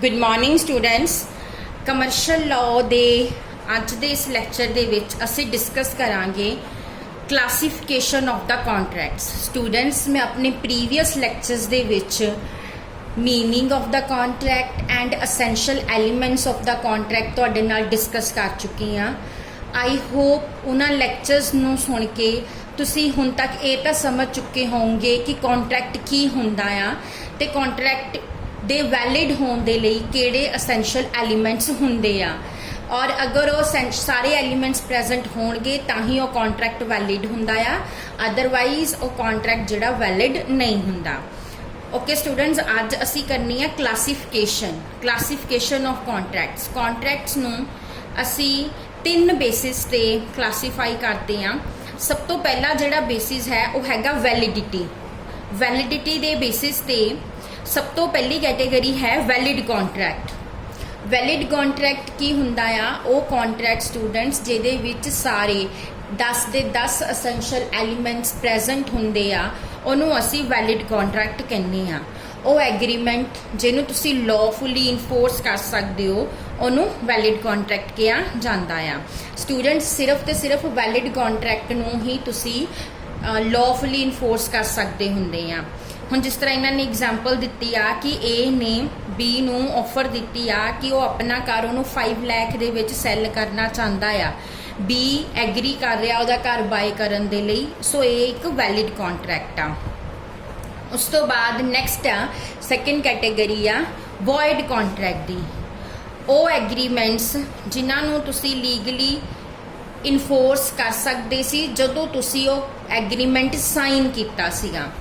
Good morning students. Commercial law दे अज दे इस लैक्चर दे विच असी डिस्कस करांगे classification of the contracts. Students मैं अपने प्रीवियस लैक्चर्स दे विच meaning of the contract and essential elements of the contract तुहाडे नाल डिस्कस कर चुकी हाँ। आई होप उन्हां लैक्चर्स नूं सुन के तुसी हुण तक ये तो समझ चुके होंगे कि कॉन्ट्रैक्ट की हुंदा आ ते कॉन्ट्रैक्ट दे वैलिड होने दे लई किहड़े असैंशियल एलीमेंट्स हुंदे आ, और अगर वो सारे एलीमेंट्स प्रेजेंट होणगे तां ही वो कॉन्ट्रैक्ट वैलिड हुंदा आ, अदरवाइज वो कॉन्ट्रैक्ट जिहड़ा वैलिड नहीं हुंदा। ओके स्टूडेंट्स, अज असी करनी है क्लासीफिकेशन ऑफ कॉन्ट्रैक्ट्स। कॉन्ट्रैक्ट्स नूं असी 3 बेसिस ते क्लासीफाई करते हैं। सब तो पहला जिहड़ा बेसिस है वो हैगा वैलिडिटी। वैलिडिटी दे बेसिस ते सब तो पहली कैटेगरी है वैलिड कॉन्ट्रैक्ट। वैलिड कॉन्ट्रैक्ट की हुंदा आ? वो कॉन्ट्रैक्ट स्टूडेंट्स जिहदे विच सारे 10 दे 10 असैंशियल एलीमेंट्स प्रेजेंट हुंदे आ, उहनूं असी वैलिड कॉन्ट्रैक्ट कहने आ। वो एग्रीमेंट जिहनूं तुसी लॉफुली इनफोर्स कर सकते हो उहनूं वैलिड कॉन्ट्रैक्ट कहा जांदा आ। स्टूडेंट्स सिर्फ ते सिर्फ वैलिड कॉन्ट्रैक्ट नूं ही तुसी लॉफुली इनफोर्स कर सकते हुंदे आ। हुण जिस तरह इन्होंने एग्जाम्पल दी आ कि ए ने बी नूं ऑफर दी आ कि वो अपना घर उन्होंने 5 लाख दे विच सैल करना चाहता आ। बी एग्री कर रहा उहदा घर बाय करन दे लई, सो ये एक वैलिड कॉन्ट्रैक्ट आ। उस तो बाद नैक्सट आ सैकेंड कैटेगरी आ वॉइड कॉन्ट्रैक्ट दी। वो एग्रीमेंट्स जिन्होंने तुसी लीगली इनफोर्स कर सकते सी जदों तुसी वो एग्रीमेंट साइन कीता सीगा,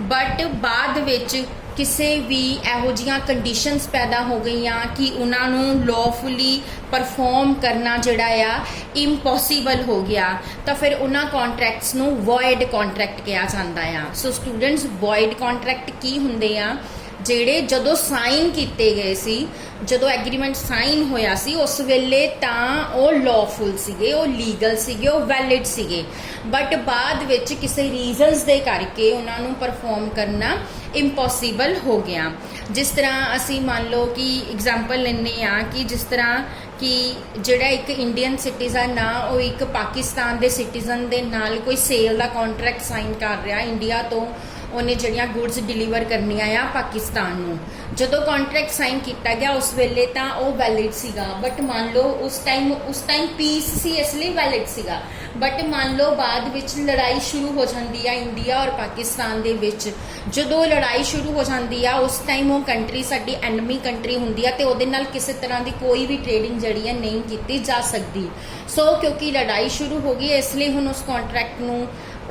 बट बाद विच किसी भी इहो जिहियां कंडीशनस पैदा हो गई कि उन्होंने लॉफुली परफॉर्म करना जिहड़ा आ इम्पॉसीबल हो गया, तो फिर उन्हां कॉन्ट्रैक्ट्स नूं वॉइड कॉन्ट्रैक्ट कहा जाता है। सो स्टूडेंट्स वॉइड कॉन्ट्रैक्ट की हुंदे आ? जिहड़े जदों साइन किए गए सी, जदों एग्रीमेंट साइन होया सी उस वेले तां वो लॉफुल सीगे, वो लीगल सीगे, वो वैलिड सीगे, बट बाद विच किसी रीजनस दे करके उन्होंने परफॉर्म करना इम्पॉसीबल हो गया। जिस तरह असी मान लो कि एग्जाम्पल लेने आ कि जिस तरह कि जिहड़ा एक इंडियन सिटीजन आ वो एक पाकिस्तान दे सिटीजन दे नाल कोई सेल दा कॉन्ट्रैक्ट साइन कर रहा इंडिया तो, उन्हें जड़ियाँ गुड्स डिलीवर करनियां आ पाकिस्तान नूं। जदों कॉन्ट्रैक्ट साइन किया गया उस वेले तां वो वैलिड सीगा, बट मान लो उस टाइम पीस सी इसलिए वैलिड सीगा, बट मान लो बाद विच लड़ाई शुरू हो जाती है इंडिया और पाकिस्तान दे विच। जदों लड़ाई शुरू हो जाती है उस टाइम वो कंट्री साडी एनमी कंट्री हुंदी है तो उहदे नाल किसी तरह की कोई भी ट्रेडिंग जड़ी है नहीं की जा सकती। सो क्योंकि लड़ाई शुरू हो गई इसलिए हुण उस कॉन्ट्रैक्ट नूं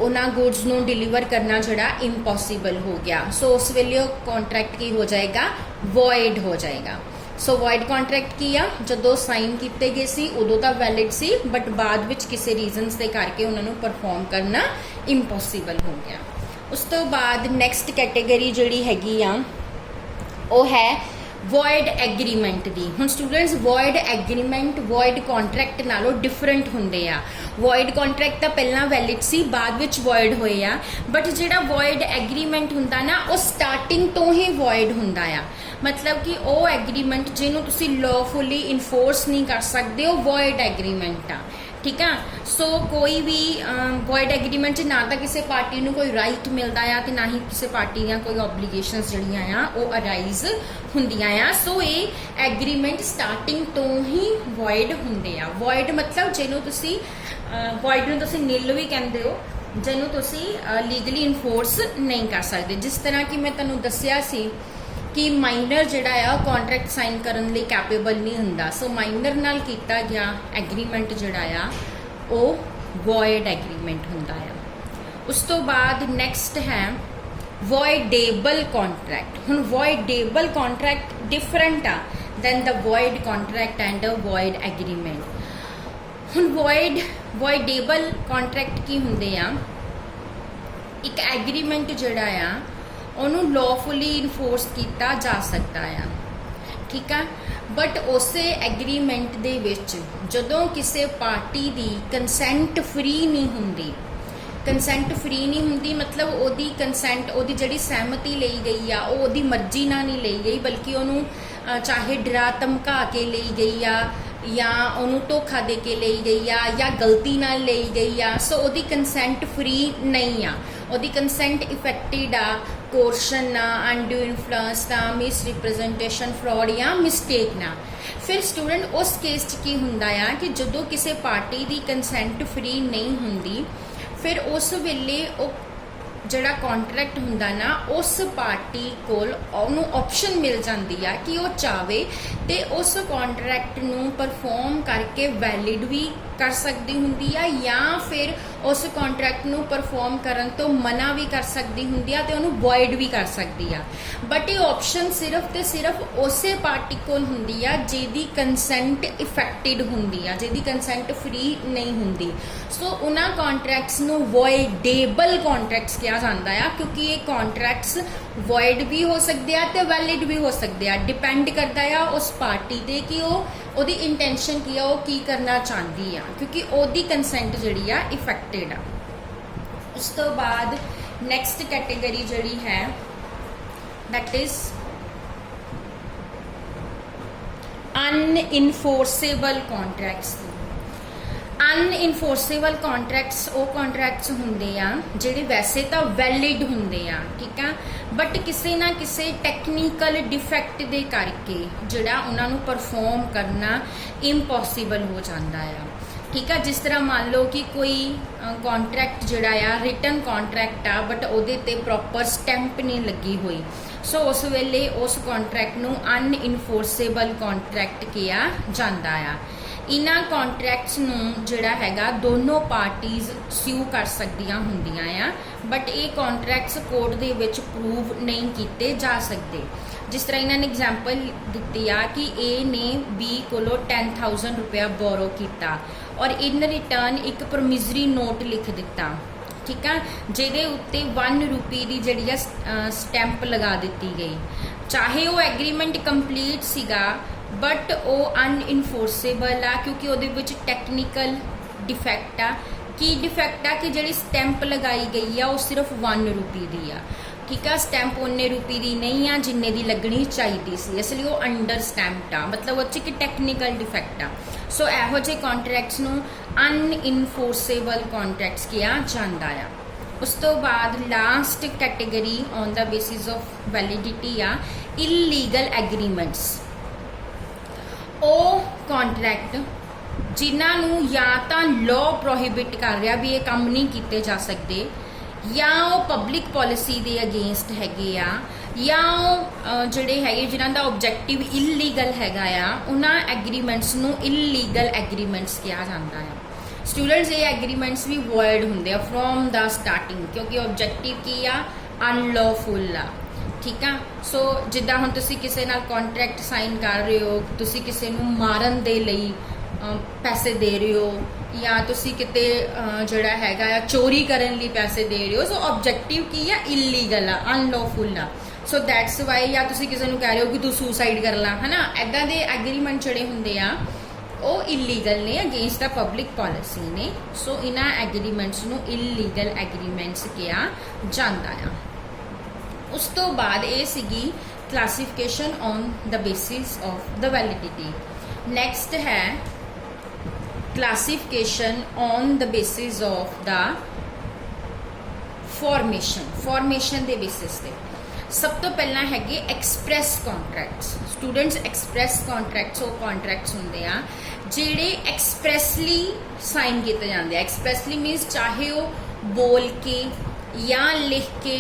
उन्हां गुड्स नूं डिलीवर करना जड़ा इम्पॉसीबल हो गया। सो उस वेले कॉन्ट्रैक्ट की हो जाएगा, वॉइड हो जाएगा। सो वॉइड कॉन्ट्रैक्ट की आ? जदों साइन किए गए सी उदों तां वैलिड सी, बट बाद विच किसी रीजनस दे करके उन्होंने परफॉर्म करना इम्पॉसीबल हो गया। उस तो बाद नैक्सट कैटेगरी जिहड़ी हैगी आ वो है वॉइड एग्रीमेंट दी। हुण students void agreement void contract नालों डिफरेंट हुंदे आ। वॉइड कॉन्ट्रैक्ट तो पहला वैलिड सी, बाद विच वॉइड होए आ, बट जिहड़ा वॉइड एग्रीमेंट हुंदा ना वो स्टार्टिंग तो ही वॉइड हुंदा आ। मतलब कि वो एग्रीमेंट जिन्हों तुसी लॉफुली इनफोर्स नहीं कर सकते, वो वॉइड एग्रीमेंट आ। ठीक है। सो कोई भी वॉइड एग्रीमेंट ना तो किसी पार्टी को कोई राइट मिलता है तो ना ही किसी पार्टी दी कोई ऑब्लीगेशनस जड़ियाँ वो अराइज हुंदियां आ। सो ये एग्रीमेंट स्टार्टिंग तो ही वॉइड हुंदे आ। वॉइड मतलब जिन्हों तुसी वॉइड नूं तुसी नील भी कहते हो, जिन्हों तुसी लीगली इनफोर्स नहीं कर सकते। जिस तरह कि मैं तुहानूं दस्सिया सी कि माइनर जिहड़ा आ कॉन्ट्रैक्ट साइन करन लई कैपेबल नहीं हुंदा। सो माइनर नाल कीता गया एग्रीमेंट जिहड़ा आ वो वॉइड एग्रीमेंट हुंदा आ। उस तो बाद नैक्सट है वॉइडेबल कॉन्ट्रैक्ट। हुण वॉइडेबल कॉन्ट्रैक्ट डिफरेंट आ than the void contract and a void agreement. हुण वॉइडेबल कॉन्ट्रैक्ट की हुंदे आ? एक एग्रीमेंट जिहड़ा आ उन्होंने लॉफुली इनफोर्स किया जा सकता है। ठीक है, बट उस एग्रीमेंट दे विच जदों किसी पार्टी की कंसेंट फ्री नहीं हुंदी, कंसेंट फ्री नहीं हुंदी मतलब ओदी कंसेंट ओदी जिहड़ी सहमति लई गई आ ओदी मर्जी नाल नहीं लई गई, बल्कि उन्होंने चाहे डरा धमका के ली गई आ या ਉਹਨੂੰ ਧੋਖਾ ਦੇ ਕੇ ਲਈ ਗਈ ਆ ਜਾਂ ਗਲਤੀ ਨਾਲ ਲਈ ਗਈ ਆ ਸੋ ਉਹਦੀ ਕੰਸੈਂਟ ਫਰੀ ਨਹੀਂ ਆ ਉਹਦੀ ਕੰਸੈਂਟ ਇਫੈਕਟਡ ਆ ਕੋਰਸ਼ਨ ਆ ਅਨਡਿਊ ਇਨਫਲੂਐਂਸ ਦਾ ਮਿਸ ਰਿਪਰੈਜ਼ੈਂਟੇਸ਼ਨ ਫਰਾਡ ਜਾਂ ਮਿਸਟੇਕ ਨਾ ਫਿਰ ਸਟੂਡੈਂਟ ਉਸ ਕੇਸ 'ਚ ਕੀ ਹੁੰਦਾ ਆ ਕਿ ਜਦੋਂ ਕਿਸੇ ਪਾਰਟੀ ਦੀ ਕੰਸੈਂਟ ਫਰੀ ਨਹੀਂ ਹੁੰਦੀ ਫਿਰ ਉਸ ਵੇਲੇ ਉਹ ਜਿਹੜਾ ਕੌਂਟਰੈਕਟ ਹੁੰਦਾ ਨਾ ਉਸ ਪਾਰਟੀ ਕੋਲ ਉਹਨੂੰ ਆਪਸ਼ਨ ਮਿਲ ਜਾਂਦੀ ਆ ਕਿ ਉਹ ਚਾਵੇ ਤੇ ਉਸ ਕੌਂਟਰੈਕਟ ਨੂੰ ਪਰਫਾਰਮ ਕਰਕੇ ਵੈਲਿਡ ਵੀ ਕਰ ਸਕਦੀ ਹੁੰਦੀ ਆ ਜਾਂ ਫਿਰ ਉਸ ਕੌਂਟਰੈਕਟ ਨੂੰ ਪਰਫਾਰਮ ਕਰਨ ਤੋਂ ਮਨਾ ਵੀ ਕਰ ਸਕਦੀ ਹੁੰਦੀ ਆ ਤੇ ਉਹਨੂੰ ਵੋਇਡ ਵੀ ਕਰ ਸਕਦੀ ਆ ਬਟ ਇਹ ਆਪਸ਼ਨ ਸਿਰਫ ਤੇ ਸਿਰਫ ਉਸੇ ਪਾਰਟੀ ਕੋਲ ਹੁੰਦੀ ਆ ਜਿਹਦੀ ਕੰਸੈਂਟ ਇਫੈਕਟਡ ਹੁੰਦੀ ਆ ਜਿਹਦੀ ਕੰਸੈਂਟ ਫਰੀ ਨਹੀਂ ਹੁੰਦੀ ਸੋ ਉਹਨਾਂ ਕੌਂਟਰੈਕਟਸ ਨੂੰ ਵੋਇਡੇਬਲ ਕੌਂਟਰੈਕਟਸ ਕਿਹਾ ਜਾਂਦਾ ਆ ਕਿਉਂਕਿ ਇਹ ਕੌਂਟਰੈਕਟਸ ਵੋਇਡ ਵੀ ਹੋ ਸਕਦੇ ਆ ਤੇ ਵੈਲਿਡ ਵੀ ਹੋ ਸਕਦੇ ਆ ਡਿਪੈਂਡ ਕਰਦਾ ਆ ਉਸ ਪਾਰਟੀ ਤੇ ਕਿ ਉਹ ਉਹਦੀ ਇੰਟੈਂਸ਼ਨ ਕੀ ਆ ਉਹ ਕੀ ਕਰਨਾ ਚਾਹੁੰਦੀ ਆ ਕਿਉਂਕਿ ਉਹਦੀ ਕੰਸੈਂਟ ਜਿਹੜੀ ਆ ਇਫੈਕਟਡ ਆ ਉਸ ਤੋਂ ਬਾਅਦ ਨੈਕਸਟ ਕੈਟੇਗਰੀ ਜਿਹੜੀ ਹੈ that is unenforceable contracts ਅਨਇਨਫੋਰਸੇਬਲ ਕੌਂਟਰੈਕਟਸ ਉਹ ਕੌਂਟਰੈਕਟਸ ਹੁੰਦੇ ਆ ਜਿਹੜੇ ਵੈਸੇ ਤਾਂ ਵੈਲਿਡ ਹੁੰਦੇ ਆ ਠੀਕ ਆ ਬਟ ਕਿਸੇ ਨਾ ਕਿਸੇ ਟੈਕਨੀਕਲ ਡਿਫੈਕਟ ਦੇ ਕਰਕੇ ਜਿਹੜਾ ਉਹਨਾਂ ਨੂੰ ਪਰਫਾਰਮ ਕਰਨਾ ਇੰਪੋਸੀਬਲ ਹੋ ਜਾਂਦਾ ਆ ਠੀਕ ਆ ਜਿਸ ਤਰ੍ਹਾਂ ਮੰਨ ਲਓ ਕਿ ਕੋਈ ਕੌਂਟਰੈਕਟ ਜਿਹੜਾ ਆ ਰਿਟਨ ਕੌਂਟਰੈਕਟ ਆ ਬਟ ਉਹਦੇ ਤੇ ਪ੍ਰੋਪਰ ਸਟੈਂਪ ਨਹੀਂ ਲੱਗੀ ਹੋਈ ਸੋ ਉਸ ਵੇਲੇ ਉਸ ਕੌਂਟਰੈਕਟ ਨੂੰ ਅਨਇਨਫੋਰਸੇਬਲ ਕੌਂਟਰੈਕਟ ਕਿਹਾ ਜਾਂਦਾ ਆ ਇਹਨਾਂ ਕੌਂਟਰੈਕਟਸ ਨੂੰ ਜਿਹੜਾ ਹੈਗਾ ਦੋਨੋਂ ਪਾਰਟੀਜ਼ ਸਿਊ ਕਰ ਸਕਦੀਆਂ ਹੁੰਦੀਆਂ ਆ ਬਟ ਇਹ ਕੌਂਟਰੈਕਟਸ ਕੋਰਟ ਦੇ ਵਿੱਚ ਪ੍ਰੂਵ ਨਹੀਂ ਕੀਤੇ ਜਾ ਸਕਦੇ ਜਿਸ ਤਰ੍ਹਾਂ ਇਹਨਾਂ ਨੇ ਐਗਜ਼ਾਮਪਲ ਦਿੱਤੀ ਆ ਕਿ A ਨੇ B ਕੋਲੋਂ 10,000 ਰੁਪਇਆ ਬੋਰੋ ਕੀਤਾ ਔਰ ਇਨ ਰਿਟਰਨ ਇੱਕ ਪ੍ਰੋਮਿਸਰੀ ਨੋਟ ਲਿਖ ਦਿੱਤਾ ਠੀਕ ਆ ਜਿਹਦੇ ਉੱਤੇ 1 ਰੁਪਏ ਦੀ ਜਿਹੜੀ ਆ ਸਟੈਂਪ ਲਗਾ ਦਿੱਤੀ ਗਈ ਚਾਹੇ ਉਹ ਐਗਰੀਮੈਂਟ ਕੰਪਲੀਟ ਸੀਗਾ ਬਟ ਉਹ ਅਨਇਨਫੋਰਸੇਬਲ ਆ ਕਿਉਂਕਿ ਉਹਦੇ ਵਿੱਚ ਟੈਕਨੀਕਲ ਡਿਫੈਕਟ ਆ ਕੀ ਡਿਫੈਕਟ ਆ ਕਿ ਜਿਹੜੀ ਸਟੈਂਪ ਲਗਾਈ ਗਈ ਆ ਉਹ ਸਿਰਫ 1 ਰੁਪਏ ਦੀ ਆ ਠੀਕ ਆ ਸਟੈਂਪ 19 ਰੁਪਏ ਦੀ ਨਹੀਂ ਆ ਜਿੰਨੇ ਦੀ ਲੱਗਣੀ ਚਾਹੀਦੀ ਸੀ ਇਸ ਲਈ ਉਹ ਅੰਡਰ ਸਟੈਂਪਡ ਆ ਮਤਲਬ ਉਹ 'ਚ ਕਿ ਟੈਕਨੀਕਲ ਡਿਫੈਕਟ ਆ ਸੋ ਇਹੋ ਜਿਹੇ ਕੌਂਟਰੈਕਟਸ ਨੂੰ ਅਨਇਨਫੋਰਸੇਬਲ ਕੌਂਟਰੈਕਟਸ ਕਿਹਾ ਜਾਂਦਾ ਆ ਉਸ ਤੋਂ ਬਾਅਦ last category on the basis of validity ਆ ਇਲੀਗਲ ਐਗਰੀਮੈਂਟਸ ਉਹ ਕੌਂਟਰੈਕਟ ਜਿਨ੍ਹਾਂ ਨੂੰ ਜਾਂ ਤਾਂ ਲਾਅ ਪ੍ਰੋਹਿਬਿਟ ਕਰ ਰਿਹਾ ਵੀ ਇਹ ਕੰਮ ਨਹੀਂ ਕੀਤੇ ਜਾ ਸਕਦੇ ਜਾਂ ਉਹ ਪਬਲਿਕ ਪਾਲਿਸੀ ਦੇ ਅਗੇਂਸਟ ਹੈਗੇ ਆ ਜਾਂ ਉਹ ਜਿਹੜੇ ਹੈਗੇ ਜਿਨ੍ਹਾਂ ਦਾ ਆਬਜੈਕਟਿਵ ਇਲੀਗਲ ਹੈਗਾ ਆ ਉਹਨਾਂ ਐਗਰੀਮੈਂਟਸ ਨੂੰ ਇਲੀਗਲ ਐਗਰੀਮੈਂਟਸ ਕਿਹਾ ਜਾਂਦਾ ਆ ਸਟੂਡੈਂਟਸ ਇਹ ਐਗਰੀਮੈਂਟਸ ਵੀ ਵੋਇਡ ਹੁੰਦੇ ਆ ਫਰੋਮ ਦਾ ਸਟਾਰਟਿੰਗ ਕਿਉਂਕਿ ਆਬਜੈਕਟਿਵ ਕੀ ਆ ਅਨਲॉफुल ਆ ਠੀਕ ਆ ਸੋ ਜਿੱਦਾਂ ਹੁਣ ਤੁਸੀਂ ਕਿਸੇ ਨਾਲ ਕੰਟਰੈਕਟ ਸਾਈਨ ਕਰ ਰਹੇ ਹੋ ਤੁਸੀਂ ਕਿਸੇ ਨੂੰ ਮਾਰਨ ਦੇ ਲਈ ਪੈਸੇ ਦੇ ਰਹੇ ਹੋ ਜਾਂ ਤੁਸੀਂ ਕਿਤੇ ਜਿਹੜਾ ਹੈਗਾ ਆ ਚੋਰੀ ਕਰਨ ਲਈ ਪੈਸੇ ਦੇ ਰਹੇ ਹੋ ਸੋ ਆਬਜੈਕਟਿਵ ਕੀ ਆ ਇਲੀਗਲ ਆ ਅਨਲॉफुल ਆ ਸੋ ਦੈਟਸ ਵਾਈ ਜਾਂ ਤੁਸੀਂ ਕਿਸੇ ਨੂੰ ਕਹਿ ਰਹੇ ਹੋ ਕਿ ਤੂੰ ਸੁਸਾਈਡ ਕਰ ਲਾ ਹਨਾ ਐਦਾਂ ਦੇ ਐਗਰੀਮੈਂਟ ਜਿਹੜੇ ਹੁੰਦੇ ਆ ਉਹ ਇਲੀਗਲ ਨੇ ਅਗੇਂਸਟ ਦਾ ਪਬਲਿਕ ਪਾਲਿਸੀ ਨੇ ਸੋ ਇਹਨਾਂ ਐਗਰੀਮੈਂਟਸ ਨੂੰ ਇਲੀਗਲ ਐਗਰੀਮੈਂਟਸ ਕਿਹਾ ਜਾਂਦਾ ਆ ਉਸ ਤੋਂ ਬਾਅਦ ਇਹ ਸੀਗੀ classification on the basis of the validity next ਹੈ classification on the basis of the formation ਦੇ ਬੇਸਿਸ ਤੇ ਸਭ ਤੋਂ ਪਹਿਲਾਂ ਹੈਗੇ express contracts students express contracts ਉਹ ਕੰਟਰੈਕਟਸ ਹੁੰਦੇ ਆ ਜਿਹੜੇ ਐਕਸਪ੍ਰੈਸਲੀ ਸਾਈਨ ਕੀਤੇ ਜਾਂਦੇ ਆ ਐਕਸਪ੍ਰੈਸਲੀ ਮੀਨਸ ਚਾਹੇ ਉਹ ਬੋਲ ਕੇ ਜਾਂ ਲਿਖ ਕੇ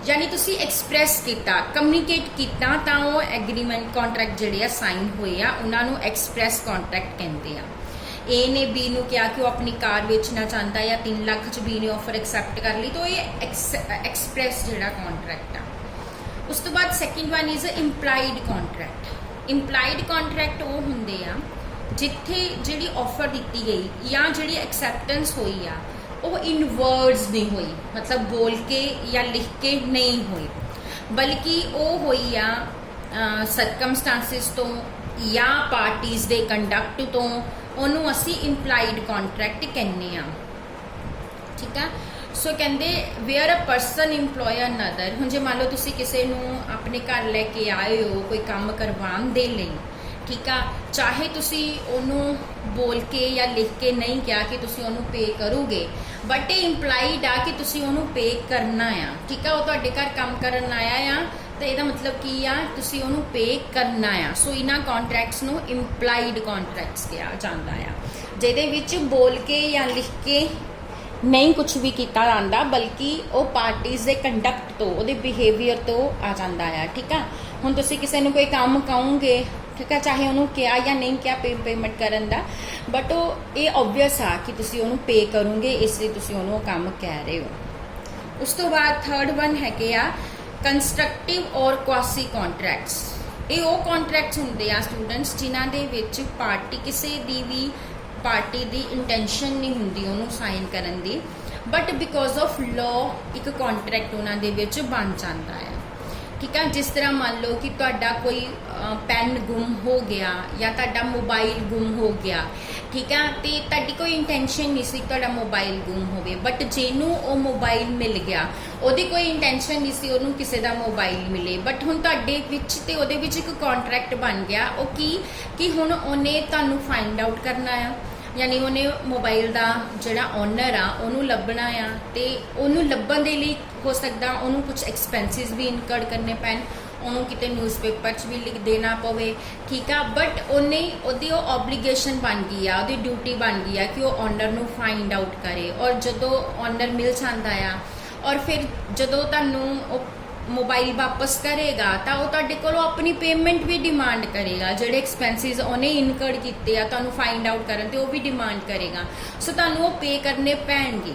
ਯਾਨੀ ਤੁਸੀਂ ਐਕਸਪ੍ਰੈਸ ਕੀਤਾ ਕਮਿਊਨੀਕੇਟ ਕੀਤਾ ਤਾਂ ਉਹ ਐਗਰੀਮੈਂਟ ਕੰਟਰੈਕਟ ਜਿਹੜੇ ਆ ਸਾਈਨ ਹੋਏ ਆ ਉਹਨਾਂ ਨੂੰ ਐਕਸਪ੍ਰੈਸ ਕੰਟਰੈਕਟ ਕਹਿੰਦੇ ਆ A ਨੇ B ਨੂੰ ਕਿਹਾ ਕਿ ਉਹ ਆਪਣੀ ਕਾਰ ਵੇਚਣਾ ਚਾਹੁੰਦਾ ਜਾਂ 3 ਲੱਖ 'ਚ B ਨੇ ਆਫਰ ਐਕਸੈਪਟ ਕਰ ਲਈ ਤਾਂ ਇਹ ਐਕਸਪ੍ਰੈਸ ਜਿਹੜਾ ਕੰਟਰੈਕਟ ਆ ਉਸ ਤੋਂ ਬਾਅਦ second one is implied contract implied contract ਉਹ ਹੁੰਦੇ ਆ ਜਿੱਥੇ ਜਿਹੜੀ ਆਫਰ ਦਿੱਤੀ ਗਈ ਜਾਂ ਜਿਹੜੀ ਐਕਸੈਪਟੈਂਸ ਹੋਈ ਆ ਉਹ ਇਨ ਵਰਡਸ ਨਹੀਂ ਹੋਈ ਮਤਲਬ ਬੋਲ ਕੇ ਜਾਂ ਲਿਖ ਕੇ ਨਹੀਂ ਹੋਈ ਬਲਕਿ ਉਹ ਹੋਈ ਆ ਸਰਕਮਸਟੈਂਸਿਸ ਤੋਂ ਜਾਂ ਪਾਰਟੀਜ਼ ਦੇ ਕੰਡਕਟ ਤੋਂ ਉਹਨੂੰ ਅਸੀਂ ਇੰਪਲਾਈਡ ਕੰਟਰੈਕਟ ਕਹਿੰਦੇ ਆ ਠੀਕ ਆ सो कहते where a person employ another. हुण जे मान लो तुसी किसी नूं अपने घर लैके आए हो कोई काम करवाउण दे लई, ठीक आ, चाहे तुसी ओनू बोल के या लिख के नहीं कहा कि तुसी ओनू पे करोगे, बट ये इंप्लाइड आ कि तुसी ओनू पे करना आ, ठीक आ। वो तुहाडे घर काम करन आया आ तो यदा मतलब की आ तुसी ओनू पे करना आ। सो इन्हां कॉन्ट्रैक्ट्स नूं इंप्लाइड कॉन्ट्रैक्ट्स कहा जांदा आ, जिहदे विच बोल के या लिख के नहीं कुछ भी किया जाता, बल्कि वो पार्टीज़ के कंडक्ट तो वो बिहेवियर तो आ जाता है, ठीक है। हुण तुसी किसी नूं कोई काम कहोगे, ठीक है, चाहे उन्होंने क्या या नहीं क्या पेमेंट करन दा, बट वो ये ऑबवियस आ कि तुसी उन्होंने पे करोगे, इसलिए तुसी उन्होंने वो काम कह रहे हो। उस तो बाद थर्ड वन है आ कंस्ट्रक्टिव और क्वासी कॉन्ट्रैक्ट्स। ये वो कॉन्ट्रैक्ट्स होंदे आ स्टूडेंट्स जिन्हां दे विच पार्टी किसी दी भी पार्टी दी इंटेंशन नहीं हुंदी उन्होंने साइन करन दी, बट बिकॉज ऑफ लॉ एक कॉन्ट्रैक्ट उन्हां दे विच बन जाता है, ठीक है। जिस तरह मान लो कि तुहाडा कोई पैन गुम हो गया या तुहाडा मोबाइल गुम हो गया, ठीक है, तो तुहाडी कोई इंटेंशन नहीं सी तुहाडा मोबाइल गुम होवे, बट जिन्हों वो मोबाइल मिल गया ਉਹਦੀ कोई इंटेंशन नहीं सी ਉਹਨੂੰ ਕਿਸੇ ਦਾ मोबाइल मिले, बट ਹੁਣ ਤੁਹਾਡੇ ਵਿੱਚ ਤੇ ਉਹਦੇ ਵਿੱਚ ਇੱਕ कॉन्ट्रैक्ट बन गया। ਉਹ कि ਹੁਣ ਉਹਨੇ ਤੁਹਾਨੂੰ फाइंड आउट करना आ, यानी उन्हें मोबाइल का जोड़ा ओनर आ उन्होंने लभना आ, तो उन्होंने लभन के लिए हो सकता उन्होंने कुछ एक्सपेंसिस भी इनकर्ड करने पैन, उन्होंने कितने न्यूज़पेपर च भी लिख देना पवे, ठीक है। बट उन्हें वो ऑबलीगेशन बन गई आ, वो ड्यूटी बन गई आ कि वो ओनर नूं फाइंड आउट करे, और जो ओनर मिल जाता आ और फिर जो तुहानूं मोबाइल वापस करेगा तो वह तुहाडे कोलों अपनी पेमेंट भी डिमांड करेगा, जोड़े एक्सपेंसिस उन्हें इनकर्ड किए आ तुहानूं फाइंड आउट करन ते वो भी डिमांड करेगा, सो तुहानूं वो पे करने पैणगे,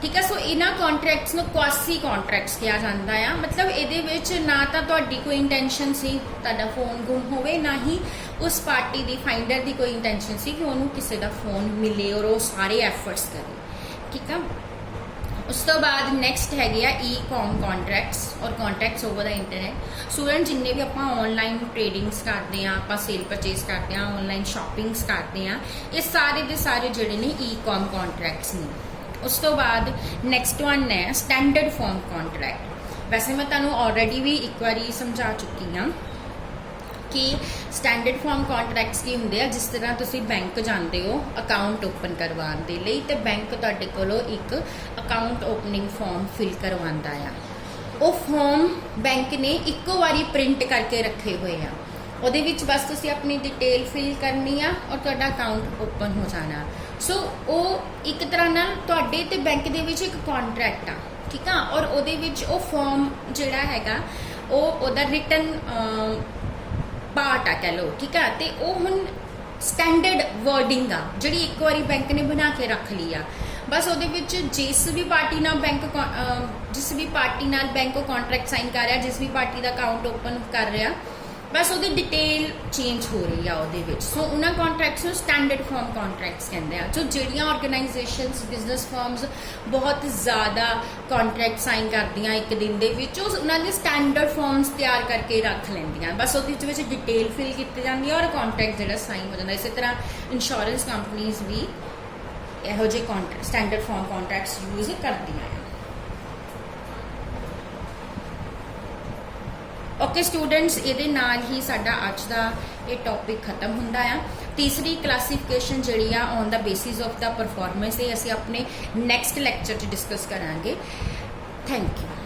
ठीक है। सो इन्हां कॉन्ट्रैक्ट्स नूं क्वासी कॉन्ट्रैक्ट्स कहा जाता है। मतलब ये विच ना तो तुहाडी कोई इंटेंशन सी तुहाडा फोन गुम होवे, ना ही उस पार्टी की फाइंडर की कोई इंटेंशन सी कि उन्होंने किसी का फोन मिले और वो सारे एफर्ट्स करे, ठीक है। उस तो बाद नैक्सट है ई कॉम कॉन्ट्रैक्ट्स और contracts over the internet. Student जिन्हें भी आप ऑनलाइन ट्रेडिंग्स करते हैं, आप सेल परचेज करते हैं, ऑनलाइन शॉपिंग्स करते हैं, ये सारे के सारे जोड़े ने ई कॉम कॉन्ट्रैक्ट्स ने। उस तो बाद नैक्सट वन है स्टैंडर्ड फॉर्म कॉन्ट्रैक्ट। वैसे मैं तुहानूं ऑलरेडी भी एक बारी समझा चुकी हाँ कि स्टैंडर्ड फॉर्म कॉन्ट्रैक्ट्स की होंगे, जिस तरह तुसी बैंक जाते हो अकाउंट ओपन करवाने के लिए, तो बैंक तुहाडे कोलों एक अकाउंट ओपनिंग फॉर्म फिल करवाता है। वो फॉर्म बैंक ने इक्को बारी प्रिंट करके रखे हुए हैं, ਉਹਦੇ ਵਿੱਚ बस तुसी अपनी डिटेल फिल करनी आ और तुहाडा अकाउंट ओपन हो जाना। सो वो एक तरह नाल तुहाडे ते बैंक दे विच एक कॉन्ट्रैक्ट आ, ठीक आ, और ਉਹਦੇ ਵਿੱਚ ਉਹ फॉर्म जिहड़ा हैगा ਉਹਦਾ रिटन पार्ट आ कह लो, ठीक है। तो वो हुण स्टैंडर्ड वर्डिंग आ जिहड़ी एक बारी बैंक ने बना के रख ली आ, बस ਉਹਦੇ ਵਿੱਚ जिस भी पार्टी नाल बैंक कॉन्ट्रैक्ट साइन कर रहा, जिस भी पार्टी का अकाउंट ओपन कर रहा, बस वो डिटेल चेंज हो रही है ਉਹਦੇ ਵਿੱਚ। सो उन्होंने कॉन्ट्रैक्ट्स ਨੂੰ स्टैंडर्ड फॉर्म कॉन्ट्रैक्ट्स कहते हैं। जो ਜਿਹੜੀਆਂ ऑर्गेनाइजेशनस बिजनेस फर्म्स बहुत ज़्यादा कॉन्ट्रैक्ट साइन करदियां एक दिन ਦੇ ਵਿੱਚ, ਉਹਨਾਂ ਦੇ स्टैंडर्ड फॉर्म्स तैयार करके रख ਲੈਂਦੀਆਂ, बस ਉਹਦੇ ਵਿੱਚ डिटेल फिल की जाती है और कॉन्ट्रैक्ट ਜਿਹੜਾ साइन हो जाता। इस तरह इंश्योरेंस कंपनीज भी ਇਹੋ ਜਿਹੇ स्टैंडर्ड फॉर्म कॉन्ट्रैक्ट्स यूज करदियां। ओके स्टूडेंट्स, ये नाल ही साडा अज का ये टॉपिक खत्म हुंदा है। तीसरी क्लासीफिकेशन जिहड़ी आ on the basis of the performance, ये असीं अपने नैक्सट लैक्चर च डिस्कस करांगे। Thank you.